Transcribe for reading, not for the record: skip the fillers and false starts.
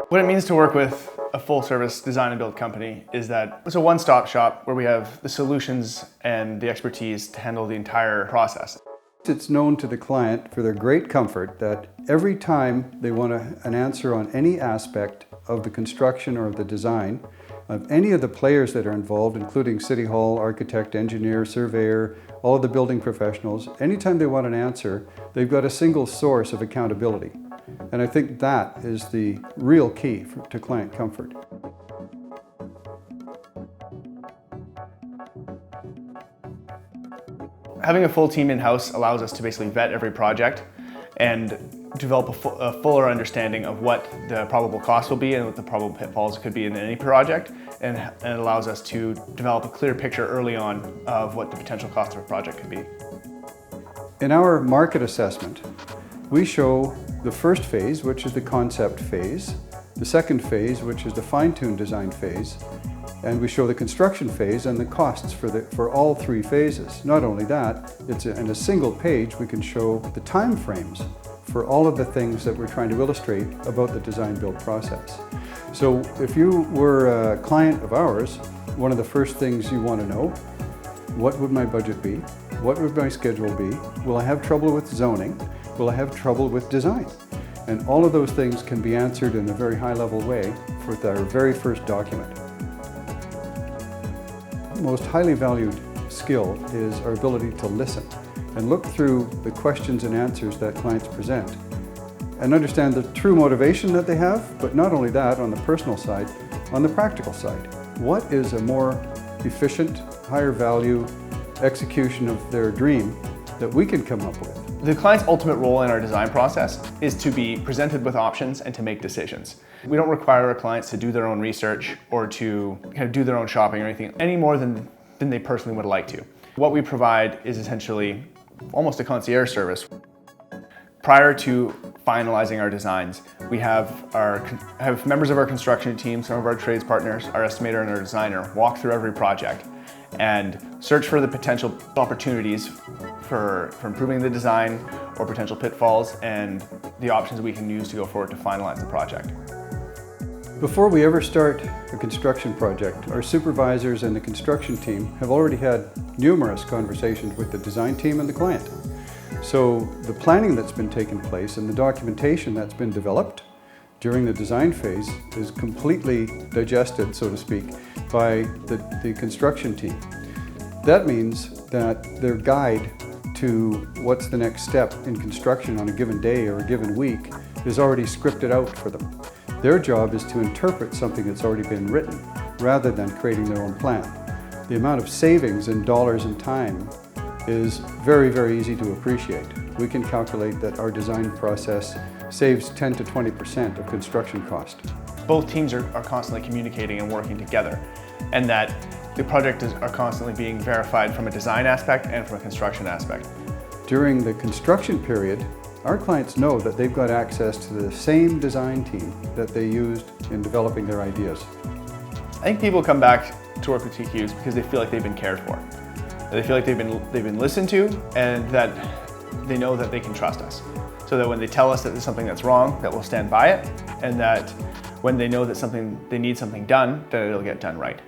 What it means to work with a full-service design and build company is that it's a one-stop shop where we have the solutions and the expertise to handle the entire process. It's known to the client for their great comfort that every time they want an answer on any aspect of the construction or the design of any of the players that are involved, including City Hall, architect, engineer, surveyor, all of the building professionals, anytime they want an answer, they've got a single source of accountability. And I think that is the real key to client comfort. Having a full team in-house allows us to basically vet every project and develop a fuller understanding of what the probable costs will be and what the probable pitfalls could be in any project, and it allows us to develop a clear picture early on of what the potential cost of a project could be. In our market assessment, we show the first phase, which is the concept phase, the second phase, which is the fine-tuned design phase, and we show the construction phase and the costs for all three phases. Not only that, in a single page we can show the time frames for all of the things that we're trying to illustrate about the design-build process. So if you were a client of ours, one of the first things you want to know, what would my budget be? What would my schedule be? Will I have trouble with zoning? Will I have trouble with design? And all of those things can be answered in a very high-level way with our very first document. The most highly valued skill is our ability to listen and look through the questions and answers that clients present and understand the true motivation that they have, but not only that, on the personal side, on the practical side. What is a more efficient, higher value execution of their dream that we can come up with? The client's ultimate role in our design process is to be presented with options and to make decisions. We don't require our clients to do their own research or to kind of do their own shopping or anything any more than they personally would like to. What we provide is essentially almost a concierge service. Prior to finalizing our designs, we have members of our construction team, some of our trades partners, our estimator and our designer walk through every project and search for the potential opportunities for improving the design or potential pitfalls and the options we can use to go forward to finalize the project. Before we ever start a construction project, our supervisors and the construction team have already had numerous conversations with the design team and the client. So the planning that's been taking place and the documentation that's been developed during the design phase is completely digested, so to speak, by the construction team. That means that their guide to what's the next step in construction on a given day or a given week is already scripted out for them. Their job is to interpret something that's already been written rather than creating their own plan. The amount of savings in dollars and time is very, very easy to appreciate. We can calculate that our design process saves 10 to 20% of construction cost. Both teams are constantly communicating and working together, and that the projects are constantly being verified from a design aspect and from a construction aspect. During the construction period, our clients know that they've got access to the same design team that they used in developing their ideas. I think people come back to work with TQs because they feel like they've been cared for. They feel like they've been listened to, and that they know that they can trust us. So that when they tell us that there's something that's wrong, that we'll stand by it, and that when they know that they need something done, that it'll get done right.